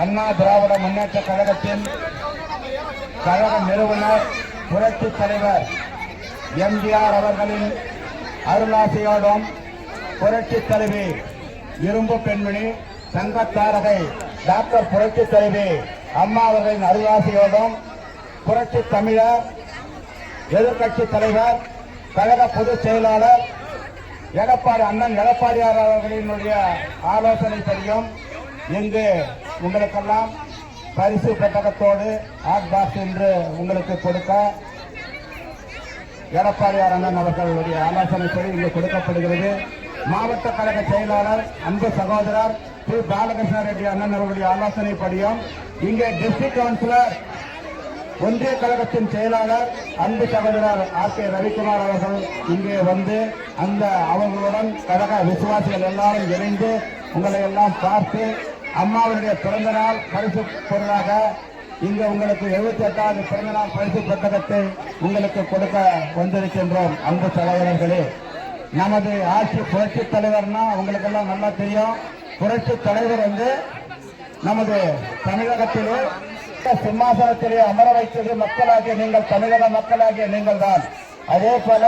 அண்ணா திராவிட முன்னேற்ற கழகத்தின் கழக நிறுவனர் புரட்சி தலைவர் எம்ஜிஆர் அவர்களின் அருளாசியோடும் புரட்சி தலைவி இரும்பு பெண்மணி தங்கத்தாரகை டாக்டர் புரட்சி தலைவி அம்மா அவர்களின் அருளாசியோடும் புரட்சி தமிழர் எதிர்கட்சி தலைவர் கழக பொதுச் செயலாளர் அண்ணன் எடப்பாடியார் அவர்களினுடைய ஆலோசனைப்படியும் இங்கு உங்களுக்கெல்லாம் பரிசு பெட்டகத்தோடு ஹாட் பாக்ஸ் என்று உங்களுக்கு கொடுக்க எடப்பாடியார் அண்ணன் அவர்களுடைய ஆலோசனைப்படி இங்கு கொடுக்கப்படுகிறது. மாவட்ட கழக செயலாளர் அன்பு சகோதரர் திரு பாலகிருஷ்ண ரெட்டி அண்ணன் அவர்களுடைய ஆலோசனைப்படியும் இங்கே டிஸ்ட்ரிக்ட் கவுன்சிலர் ஒன்றிய கழகத்தின் செயலாளர் அன்பு சகோதரர் ஆர்.கே. ரவிக்குமார் அவர்கள் இங்கே வந்து அந்த அவர்களுடன் கழக விசுவாசிகள் எல்லாரும் இணைந்து உங்களை எல்லாம் பார்த்து அம்மாவுடைய பிறந்த நாள் பரிசு பொருளாக இங்கு உங்களுக்கு 78வது பிறந்த நாள் பரிசு புத்தகத்தை உங்களுக்கு கொடுக்க வந்திருக்கின்றோம். அன்பு சகோதரர்களே, நமது ஆட்சி புரட்சி தலைவர்னா உங்களுக்கு எல்லாம் நல்லா தெரியும். புரட்சி தலைவர் வந்து நமது தமிழகத்திலே சிம்மாசனத்திலே அமர வைத்தது மக்களாகிய நீங்கள், தமிழக மக்களாகிய நீங்கள் தான். அதே போல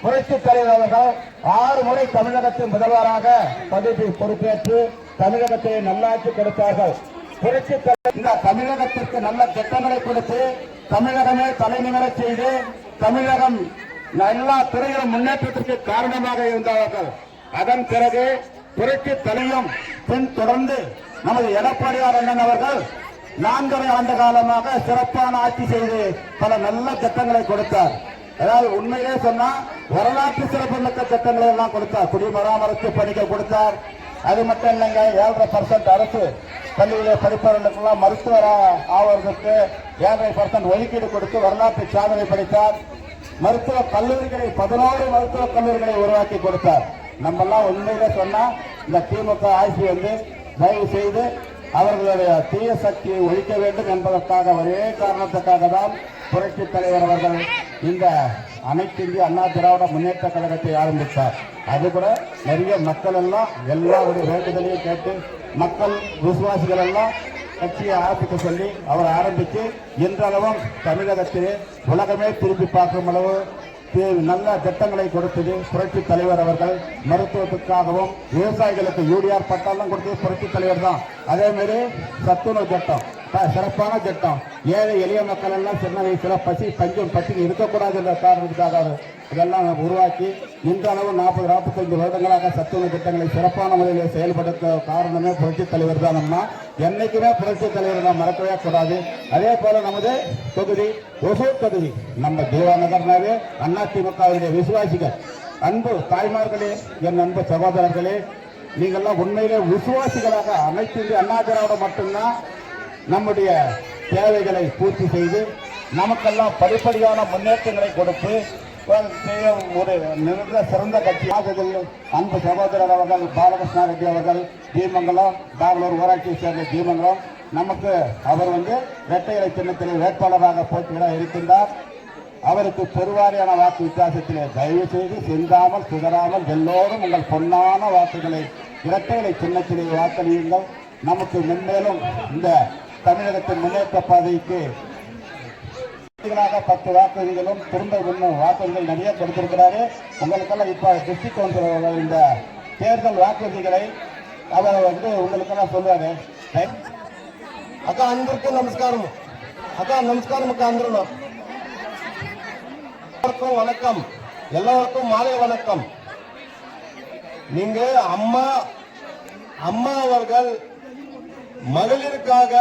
புரட்சி தலைவர் அவர்கள் 6 முறை தமிழகத்தின் முதல்வராக பதவி பொறுப்பேற்று தமிழகத்தை நல்லாட்சி கொடுத்தார்கள். புரட்சி தலைவர் இந்த தமிழகத்திற்கு நல்ல திட்டங்களை கொடுத்து தமிழகமே தலைநிமிர செய்து தமிழகம் எல்லா துறையிலும் முன்னேற்றத்திற்கு காரணமாக இருந்தார்கள். அதன் பிறகு புரட்சி தலையும் பின் தொடர்ந்து நமது எடப்பாடியார் அண்ணன் அவர்கள் 4.5 ஆண்டு காலமாக சிறப்பான ஆட்சி செய்து பல நல்ல திட்டங்களை கொடுத்தார். அதாவது உண்மையிலே சொன்னா வரலாற்று சிறப்புமிக்க திட்டங்களை எல்லாம் கொடுத்தார். குடிமராமத்து பணிகள் கொடுத்தார். அது மட்டும் இல்லைங்க, 7.5% அரசு பள்ளியிலே படிப்பவர்களுக்கெல்லாம் மருத்துவர் ஆவதற்கு 7.5% ஒதுக்கீடு கொடுத்து வரலாற்று சாதனை படைத்தார். மருத்துவ கல்லூரிகளை 11 மருத்துவக் கல்லூரிகளை உருவாக்கி கொடுத்தார். நம்ம எல்லாம் உண்மையிலே சொன்னா இந்த திமுக ஆட்சி வந்து தயவு செய்து அவர்களுடைய தீய சக்தியை ஒழிக்க வேண்டும் என்பதற்காக ஒரே காரணத்துக்காக தான் புரட்சி தலைவர் அவர்கள் இந்த அனைத்து இந்திய அண்ணா திராவிட முன்னேற்ற கழகத்தை ஆரம்பித்தார். அது கூட நிறைய மக்கள் எல்லாம் எல்லாருடைய வேண்டுதலையும் கேட்டு மக்கள் விசுவாசிகள் எல்லாம் கட்சியை ஆரம்பிக்க சொல்லி அவர் ஆரம்பித்து இன்றளவும் தமிழகத்திலே உலகமே திரும்பி பார்க்கும் அளவு நல்ல திட்டங்களை கொடுத்தது புரட்சி தலைவர் அவர்கள். மருத்துவத்துக்காகவும் விவசாயிகளுக்கு யூரியார் பட்டாலும் கொடுத்தது புரட்சி தலைவர் தான். அதே மாதிரி சத்துணவு திட்டம் சிறப்பான திட்டம். ஏழை எளிய மக்கள் எல்லாம் சின்ன வயசுல பஞ்சம் பட்டினி இருக்கக்கூடாது என்ற காரணத்துக்காக இதெல்லாம் உருவாக்கி இன்றளவு 40-45 வருடங்களாக சத்துணவு திட்டங்களை சிறப்பான முறையில் செயல்படுத்த காரணமே புரட்சி தலைவர் தான். நம்ம என்னைக்குமே புரட்சி தலைவர் நாம் மறக்கவே கூடாது. அதே போல நமது தொகுதி ஒசூர் தொகுதி நம்ம தேவாநகர்னாவே அதிமுகவுடைய விசுவாசிகள், அன்பு தாய்மார்களே, என் அன்பு சகோதரர்களே, நீங்கள்லாம் உண்மையிலே விசுவாசிகளாக அனைத்து இந்திய அண்ணா திராவிட மட்டும்தான் நம்முடைய தேவைகளை பூர்த்தி செய்து நமக்கெல்லாம் படிப்படியான முன்னேற்றங்களை கொடுத்து ஒரு சிறந்த கட்சி. அன்பு சகோதரர் அவர்கள் பாலகிருஷ்ண ரெட்டி அவர்கள் தீமங்கலம் பெங்களூர் ஊராட்சியை சேர்ந்த தீமங்கலம் நமக்கு அவர் வந்து இரட்டை இலை சின்னத்தில் வேட்பாளராக போட்டியிட இருக்கின்றார். அவருக்கு பெருவாரியான வாக்கு வித்தியாசத்திலே தயவு செய்து சிந்தாமல் சிதறாமல் எல்லோரும் உங்கள் பொன்னான வாக்குகளை இரட்டை இலை சின்னத்திலே வாக்களியுங்கள். நமக்கு மென்மேலும் இந்த தமிழகத்தின் முன்னேற்ற பாதைக்கு 10 வாக்குறுதிகளும் திரும்ப இன்னும் வாக்குறுதிகள் நிறைய கொடுத்திருக்கிறாரு. உங்களுக்கெல்லாம் இப்ப டிஸ்ட்ரிக்ட் கவுன்சிலர் இந்த தேர்தல் வாக்குறுதிகளை அவர் வந்து உங்களுக்கெல்லாம் சொல்லுவாரு. அக்கா அன்பிற்கு நமஸ்காரம். அக்கா நமஸ்காரம். அக்கா அந்தரும் எல்லாருக்கும் வணக்கம். எல்லாருக்கும் மாலை வணக்கம். நீங்க அம்மா அவர்கள் மகளிருக்காக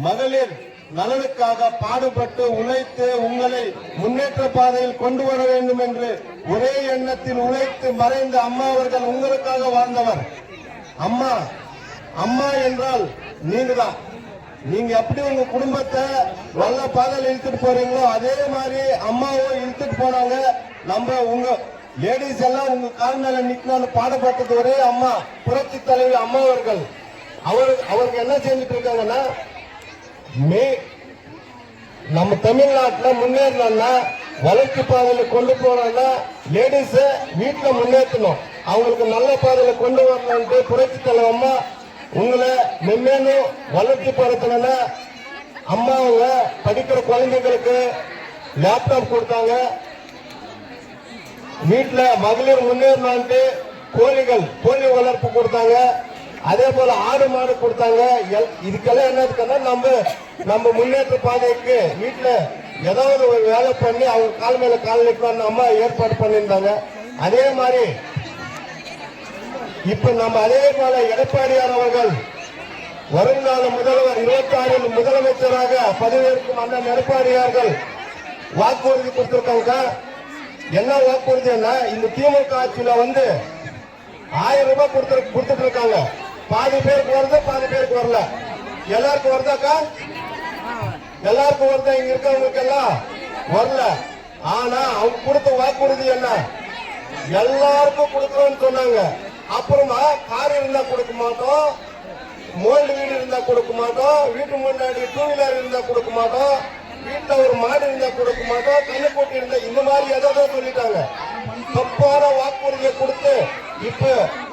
மகளிர் நலனுக்காக பாடுபட்டு உழைத்து உங்களை முன்னேற்ற பாதையில் கொண்டு வர வேண்டும் என்று ஒரே எண்ணத்தில் உழைத்து மறைந்த அம்மா அவர்கள் உங்களுக்காக வாழ்ந்தவர். அம்மா என்றால் நீங்க தான். நீங்க எப்படி உங்க குடும்பத்தை நல்ல பாதையில் இழுத்துட்டு போறீங்களோ அதே மாதிரி அம்மாவும் இழுத்துட்டு போனாங்க. நம்ம உங்க லேடிஸ் எல்லாம் உங்க கால் மேல நிக்கணும்னு பாடுபட்டது ஒரே அம்மா புரட்சி தலைவி அம்மா அவர்கள். அவருக்கு என்ன செஞ்சுட்டு இருக்காங்கன்னா, நம்ம தமிழ்நாட்டில் முன்னேறணும்னா வளர்ச்சி பாதையில் கொண்டு போனோம்னா லேடிஸ வீட்டுல முன்னேற்றணும், அவங்களுக்கு நல்ல பாதையில கொண்டு வரணும்னு புரட்சி தலைவர் அம்மா உங்களை மென்மேலும் வளர்ச்சி படுத்தணும்னா அம்மா அவங்க படிக்கிற குழந்தைங்களுக்கு லேப்டாப் கொடுத்தாங்க. வீட்டுல மகளிர் முன்னேறலான்ட்டு கோழி வளர்ப்பு கொடுத்தாங்க. அதே போல ஆடு மாடு கொடுத்தாங்க. இதுக்கெல்லாம் என்ன இருக்குன்னா நம்ம முன்னேற்ற பாதைக்கு வீட்டுல ஏதாவது ஒரு வேலை பண்ணி அவங்க கால் மேல கால் நிற்கலாம்னு அம்மா ஏற்பாடு பண்ணியிருந்தாங்க. அதே மாதிரி இப்ப நம்ம அதே போல எடப்பாடியார் அவர்கள் வருங்கால முதல்வர் 26 முதலமைச்சராக பதவியேற்கும் அண்ணன் எடப்பாடியார்கள் வாக்குறுதி கொடுத்திருக்காங்க. என்ன வாக்குறுதினா இந்த திமுக ஆட்சியில 1000 ரூபாய் கொடுத்துட்டு இருக்காங்க. பாதி பேருக்கு வருது, பாதி பேருக்கு வரல. எல்லாருக்கும் வருதாக்கா? எல்லாருக்கும் வருதா? இங்க இருக்கவங்களுக்கு எல்லாம் வரல. ஆனா அவங்க கொடுத்த வாக்குறுதி என்ன? எல்லாருக்கும் கொடுக்கறோம்னு சொன்னாங்க. அப்புறமா கார் இருந்தா கொடுக்க மாட்டோம், மோல்டு வீடு இருந்தா கொடுக்க மாட்டோம், வீட்டு முன்னாடி 2 வீலர் இருந்தா கொடுக்க மாட்டோம், வீட்டுல ஒரு மாடு இருந்தா கொடுக்க மாட்டோம், கண்ணுக்குட்டி இருந்தா இந்த மாதிரி ஏதோ சொல்லிட்டாங்க. தப்பான வாக்குறுதியை கொடுத்து இப்ப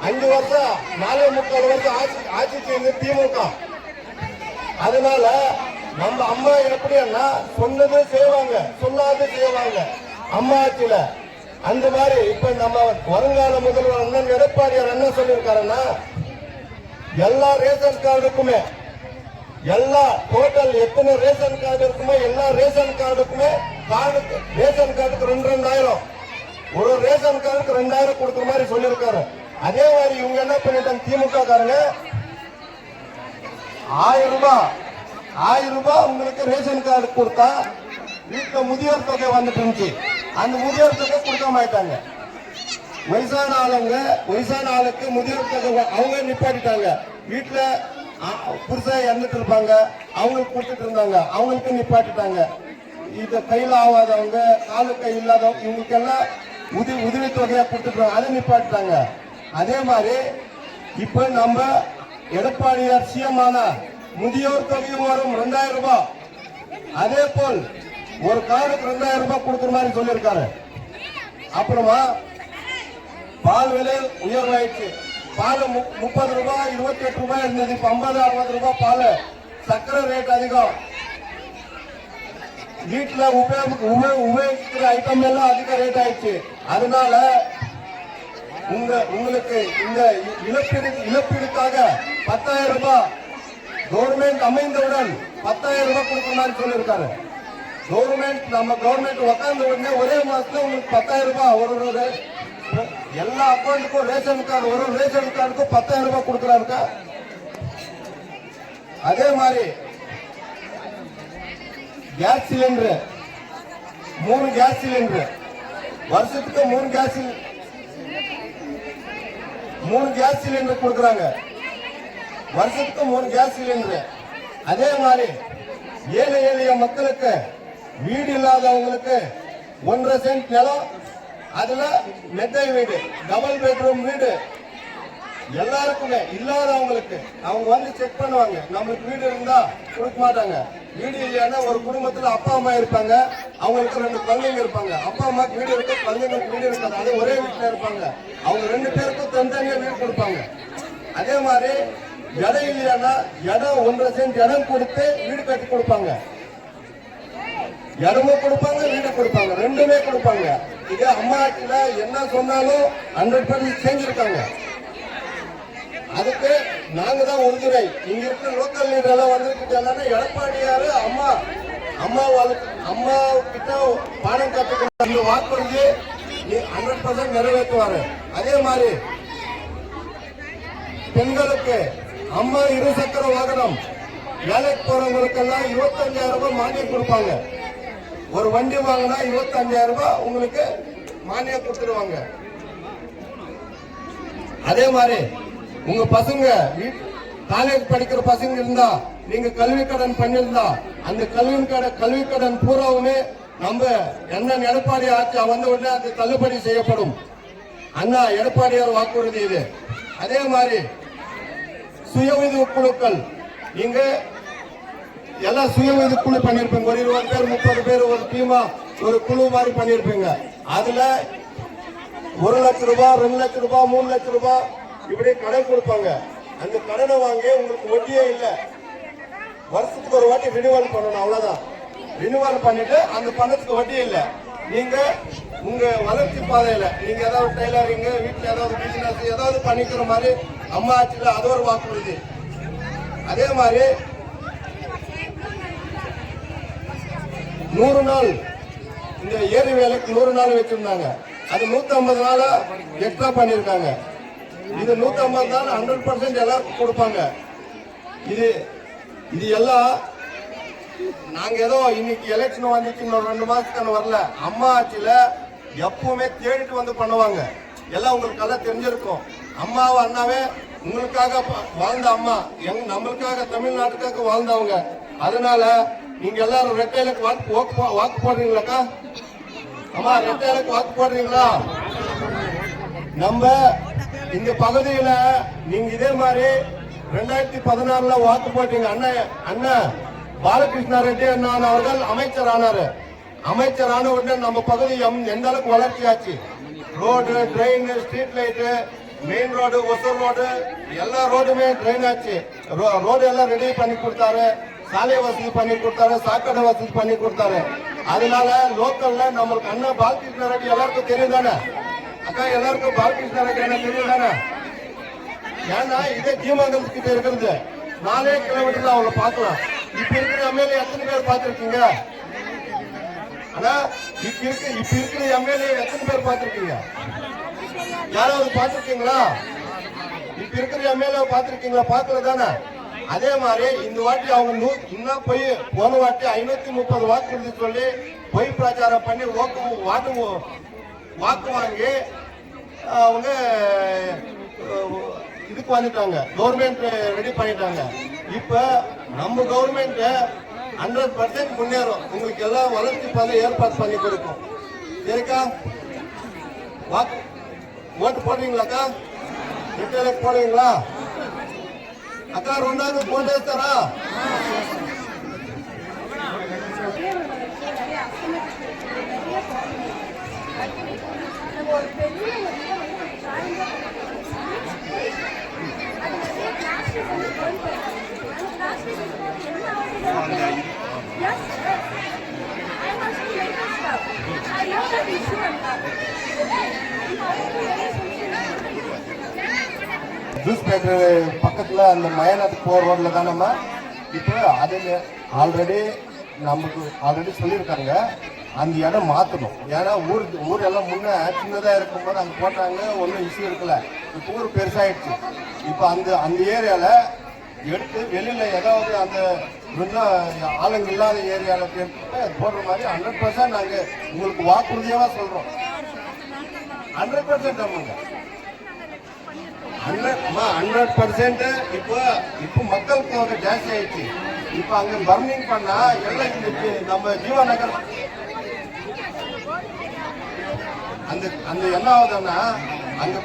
5 வருஷம் 4.25 வருஷம் ஆட்சி செய்து திமுக. அதனால நம்ம அம்மா எப்படின்னா சொன்னது செய்வாங்க, சொல்லாது செய்வாங்க அம்மா ஆட்சியில. அந்த மாதிரி இப்ப நம்ம வருங்கால முதல்வர் அண்ணன் எடப்பாடியார் என்ன சொல்லியிருக்காருன்னா எல்லா ரேஷன் கார்டுக்குமே எல்லா டோட்டல் எத்தனை ரேஷன் கார்டு இருக்குமோ எல்லா ரேஷன் கார்டுக்குமே ரேஷன் கார்டுக்கு 2000 ஒரு ரேஷன் கார்டுக்கு 2000 கொடுக்குற மாதிரி சொல்லியிருக்காரு. அதே மாதிரி இவங்க என்ன பண்ணிட்டாங்க திமுக காரங்க 1000 ரூபாய் உங்களுக்கு ரேஷன் கார்டு கொடுத்தா வீட்டுல முதியோர் தொகை வந்துட்டு இருந்துச்சு. அந்த முதியோர் தொகை கொடுக்க மாட்டாங்க. வயசான ஆளுக்கு முதியோர் தொகை அவங்க நிப்பாட்டிட்டாங்க. வீட்டுல புருஷன் இறந்துட்டு இருப்பாங்க, அவங்களுக்கு கொடுத்துட்டு இருந்தாங்க, அவங்களுக்கு நிப்பாட்டிட்டாங்க. இத கையில ஆகாதவங்க, காலு கை இல்லாதவங்க இவங்களுக்கு எல்லாம் உதவி தொகையா கொடுத்துட்டு அதை நிப்பாட்டிட்டாங்க. அதே மாதிரி இப்ப நம்ம எடப்பாடியார் சிஎமான முதியோர் தொகையும் வரும் 2000 ரூபாய். அதே போல் ஒரு கார்டுக்கு 2000 ரூபாய் கொடுக்குற மாதிரி சொல்லியிருக்காரு. அப்புறமா பால் விலை உயர்வாயிடுச்சு. பால் 30 ரூபாய் 28 ரூபாய் இருந்தது, இப்ப 50-60 ரூபாய் பால். சர்க்கரை ரேட் அதிகம். வீட்டுல உபயோகிக்கிற ஐட்டம் எல்லாம் அதிக ரேட் ஆயிடுச்சு. அதனால உங்களுக்கு இந்த இழப்பீடுக்காக 10,000 ரூபாய் கவர்மெண்ட் அமைந்தவுடன் 10,000 ரூபாய் கொடுக்குற மாதிரி சொல்லியிருக்காரு. நம்ம கவர்மெண்ட் உட்கார்ந்த உடனே ஒரே மாசத்துல உங்களுக்கு 10,000 ரூபாய் ஒரு எல்லா அக்கௌண்ட்டுக்கும் ரேஷன் கார்டு ஒரு ரேஷன் கார்டுக்கும் 10,000 ரூபாய் கொடுக்குறாருக்கா. அதே மாதிரி கேஸ் சிலிண்டர் 3 கேஸ் சிலிண்டர் வருஷத்துக்கு 3 கேஸ் சிலிண்டர் கொடுக்குறாங்க. வருஷத்துக்கு 3 கேஸ் சிலிண்டர். அதே மாதிரி ஏழை எளிய மக்களுக்கு வீடு இல்லாதவங்களுக்கு 1.5 சென்ட் நிலம், அதுல மெத்தை வீடு, டபுள் பெட்ரூம் வீடு எல்லாருக்குமே. இல்லாதவங்களுக்கு அவங்க செக் பண்ணுவாங்க. நம்மளுக்கு வீடு இருந்தா கொடுக்க மாட்டாங்க. வீடு இல்லைன்னா ஒரு குடும்பத்துல அப்பா அம்மா இருப்பாங்க, அவங்களுக்கு 2 குழந்தைங்க இருப்பாங்க. அப்பா அம்மாக்கு வீடு இருக்கு, குழந்தைங்களுக்கு வீடு இருக்காது. அது ஒரே வீட்டுல இருப்பாங்க. அவங்க 2 பேருக்கும் தனித்தனியா வீடு கொடுப்பாங்க. அதே மாதிரி இடம் இல்லையானா இடம் 1.5 சென்ட் இடம் கொடுத்து வீடு கட்டி கொடுப்பாங்க. இடமும் கொடுப்பாங்க, வீடு கொடுப்பாங்க, 2மே கொடுப்பாங்க. இது அம்மா ஆட்சியில என்ன சொன்னாலும் 100% செஞ்சிருக்காங்க. அதுக்கு நாங்க தான் உறுதுணை. இங்க இருக்கிற லோக்கல் லீடர் எல்லாம் வந்திருக்காங்க. எடப்பாடியாரு அம்மா கிட்ட பாடம் கத்துக்கிற வாக்குறுதி 100% நிறைவேற்றுவாரு. அதே மாதிரி பெண்களுக்கு அம்மா 2 சக்கர வாகனம், வேலைக்கு போறவங்களுக்கெல்லாம் 25,000 ரூபாய் மானியம் கொடுப்பாங்க. ஒரு வண்டி வாங்கினா 25,000 ரூபாய் உங்களுக்கு மானியம் கொடுத்துருவாங்க. அதே மாதிரி உங்க பசங்க காலேஜ் படிக்கிற பசங்க இருந்தா நீங்க கல்வி கடன் பண்ணிருந்தா அந்த கல்வி கடன் பூராவுமே நம்ம என்ன எடப்பாடி ஆட்சி வந்த உடனே அது தள்ளுபடி செய்யப்படும். அண்ணா எடப்பாடியார் வாக்குறுதி இது. அதே மாதிரி சுய உதவி குழுக்கள் நீங்க எல்லாம் சுய உதவி குழு பண்ணிருப்பீங்க. ஒரு 20 பேர் 30 பேர் ஒரு டீமா ஒரு குழு மாதிரி பண்ணிருப்பீங்க. அதுல 1 லட்சம் ரூபாய் 2 லட்சம் ரூபாய் 3 லட்சம் ரூபாய் இப்படி கடன் கொடுப்பாங்க. அந்த கடனை வாங்கி உங்களுக்கு வட்டியே இல்லை. வருஷத்துக்கு ஒரு வாட்டி ரினிவல் பண்ணணும், அவ்வளவுதான். ரினிவல் பண்ணிட்டு அந்த பணத்துக்கு வட்டி இல்லை. நீங்க உங்க வளர்ச்சி பாதையில நீங்க ஏதாவது டெய்லரிங், வீட்டுல ஏதாவது பிசினஸ் ஏதாவது பண்ணிக்கிற மாதிரி அம்மா ஆட்சியில அது ஒரு வாக்குறுதி. அதே மாதிரி 100 நாள் இந்த ஏரி வேலைக்கு 100 நாள் வச்சிருந்தாங்க. அது 150 நாளா எக்ஸ்ட்ரா பண்ணிருக்காங்க. இது 150 நாள் 100% எல்லாருக்கும் கொடுப்பாங்க. இது எல்லாம் நாங்க ஏதோ இன்னைக்கு எலெக்ஷன் வந்துச்சு, இன்னொரு 2 மாசத்துக்கு வரல. அம்மா ஆட்சியில எப்பவுமே தேடிட்டு வந்து பண்ணுவாங்க. எல்லாம் உங்களுக்கு எல்லாம் தெரிஞ்சிருக்கும். அம்மாவை அண்ணாவே உங்களுக்காக வாழ்ந்த அம்மா, நம்மளுக்காக தமிழ்நாட்டுக்காக வாழ்ந்தவங்க. அதனால நீங்க எல்லாரும் ரெட்டையிலுக்கு வாக்கு போடுறீங்களாக்கா? அம்மா ரெட்டையிலுக்கு வாக்கு போடுறீங்களா? நம்ம இந்த பகுதியில நீங்க இதே மாதிரி 2016 வாக்கு போட்டீங்க. அண்ணா பாலகிருஷ்ண ரெட்டி அண்ணா அவர்கள் அமைச்சர் ஆனாரு. அமைச்சர் ஆன உடனே நம்ம பகுதி எந்த அளவுக்கு வளர்ச்சி ஆச்சு. Road, train, street light, main road, Hosur road எல்லா ரோடுமே ட்ரெயின் ஆச்சு. ரோடு எல்லாம் ரெடி பண்ணி கொடுத்தாரு. சாலை வசதி பண்ணி கொடுத்தாரு. சாக்கடை வசதி பண்ணி கொடுத்தாரு. அதனால லோக்கல்ல நம்மளுக்கு அண்ணா பாலகிருஷ்ண ரெட்டி எல்லாருக்கும் தெரியும் தானே அக்கா? எல்லாருக்கும் பாலகிருஷ்ண ரெட்டி என்ன தெரியும் தானே? ஏன்னா இதே கீமங்கலத்துக்கிட்ட இருக்கிறது 4 கிலோமீட்டர் அவங்கள பார்க்கலாம். இப்ப இருக்கிற எம்எல்ஏ எத்தனை பேர் பார்த்திருக்கீங்க? ஆனா இப்ப இருக்கிற எம்எல்ஏ எத்தனை பேர் பார்த்திருக்கீங்க? யாராவது பார்த்திருக்கீங்களா? இப்ப இருக்கிற எம்எல்ஏ பார்த்திருக்கீங்களா? பார்க்கல தானே? அதே மாதிரி இந்த வாட்டி அவங்க இன்னும் போய் போன வாட்டி 530 வாக்குறுதி சொல்லி பொய் பிரச்சாரம் பண்ணி வாக்கு வாங்கி அவங்க இதுக்கு வந்துட்டாங்க. கவர்மெண்ட் ரெடி பண்ணிட்டாங்க. இப்ப நம்ம கவர்மெண்ட் 100% முன்னேறும். உங்களுக்கு எல்லாம் வளர்ச்சி பாதை ஏற்பாடு பண்ணி கொடுக்கும். சரிக்கா? ஓட்டு போடுறீங்களாக்கா? ரெட்டையிலுக்கு போடுவீங்களா அக்கா? 2வது போட்டு வேஸ்தாரா? ஜூஸ் ஃபேக்டரி பக்கத்துல அந்த மயனத்துக்கு போற ரோட்ல தானம்மா. இப்போ அது ஆல்ரெடி சொல்லியிருக்காங்க அந்த இடம் மாற்றணும். ஏன்னா ஊர் எல்லாம் முன்ன சின்னதாக இருக்கும்போது அங்கே போட்டாங்க, ஒன்றும் இஷ்யூ இருக்கல. இப்போ ஊர் பெருசாயிடுச்சு. இப்போ அந்த ஏரியாவில் எடுத்து வெளியில் ஏதாவது அந்த ஆளுங்க இல்லாத ஏரியாவில் போடுற மாதிரி 100% நாங்கள் உங்களுக்கு வாக்குறுதியாக சொல்கிறோம். 100% ஆமாங்க. 100% இப்போ மக்கள் தொகை ஜாஸ்தி ஆயிடுச்சு. இப்போ அங்க பர்னிங் பண்ணா எல்லாம் நம்ம ஜீவா நகர் அந்த என்ன ஆகுதுன்னா அங்க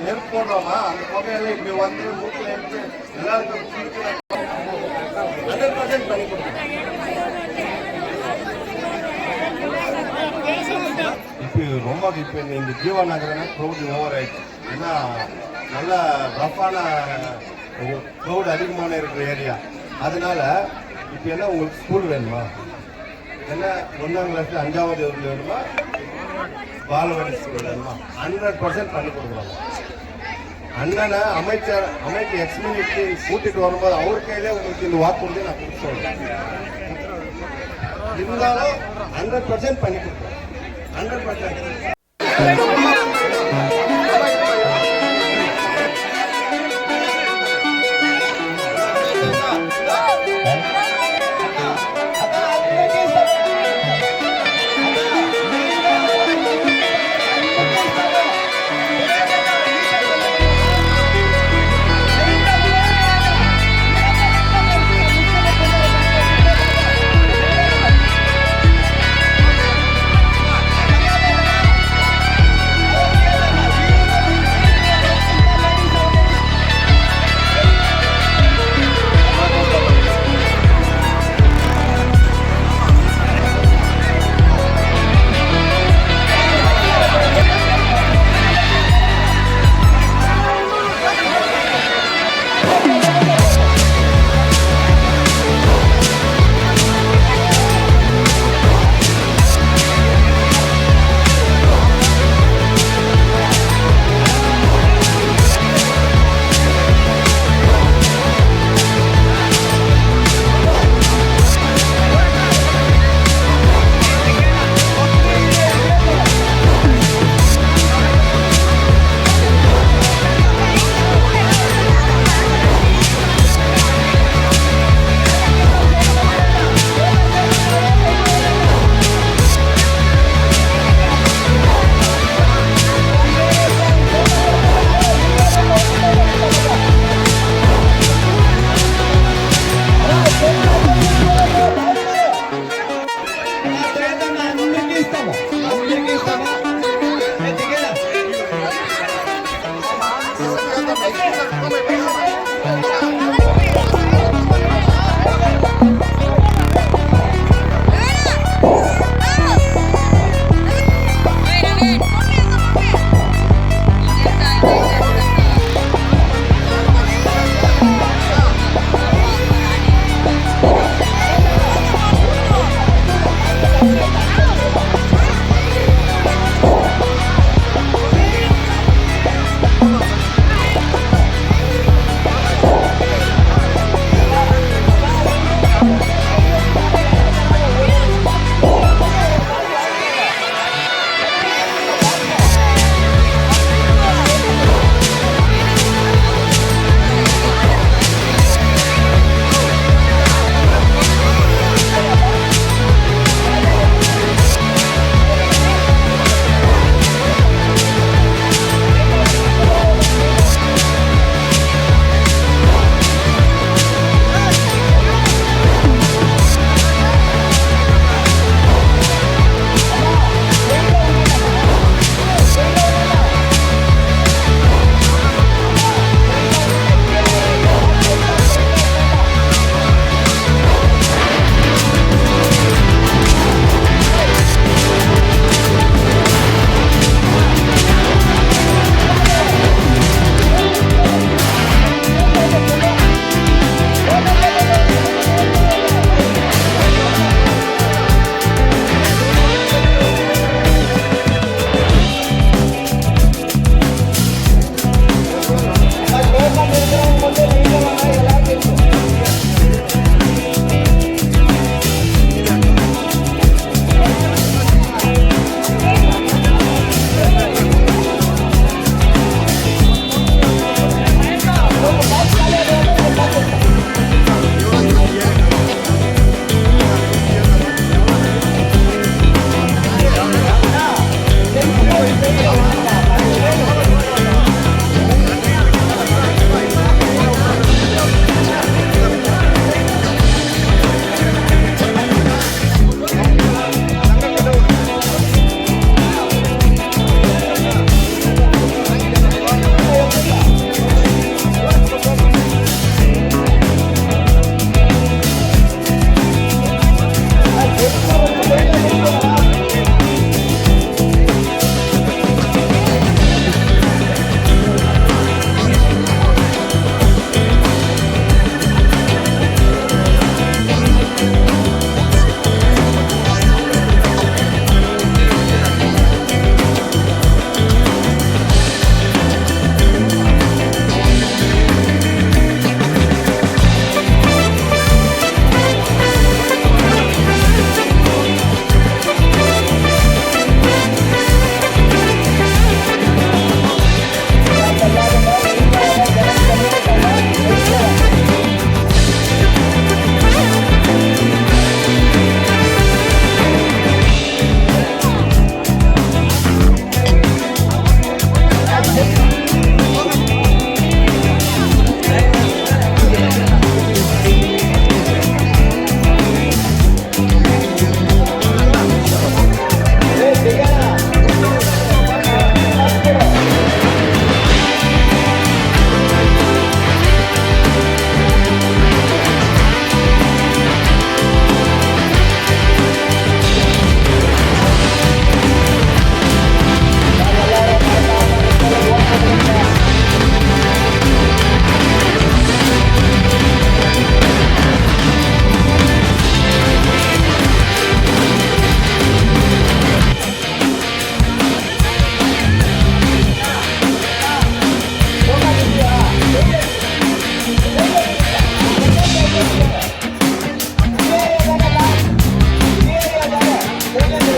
நெருப்பு போடுறோமா அந்த புகையெல்லாம் இப்படி வந்து மூக்கில் எடுத்து எல்லாருக்கும் 100% பண்ணி கொடுக்கணும். இப்போ இந்த ஜீவா நகரமே க்ரௌட் ஓவர் ஆயிடுச்சு. ஏன்னா நல்ல ரஃபான க்ரௌட் அதிகமான இருக்கிற ஏரியா. அதனால இப்போ என்ன உங்களுக்கு ஸ்கூல் வேணுமா? என்ன 1ஆம் கிளாஸ் 5வது வேணுமா? பாலவாடி ஸ்கூல் வேணுமா? 100% பண்ணி கொடுக்குறாங்க. அண்ணனை அமைச்சர் எக்ஸ்மினிஸ்ட்ரி கூட்டிட்டு வரும்போது அவர் கையிலே உங்களுக்கு இந்த வாக்குறுதி நான் கொடுத்து சொல்றேன். இருந்தாலும் 100% பண்ணி கொடுக்குறேன். 100%.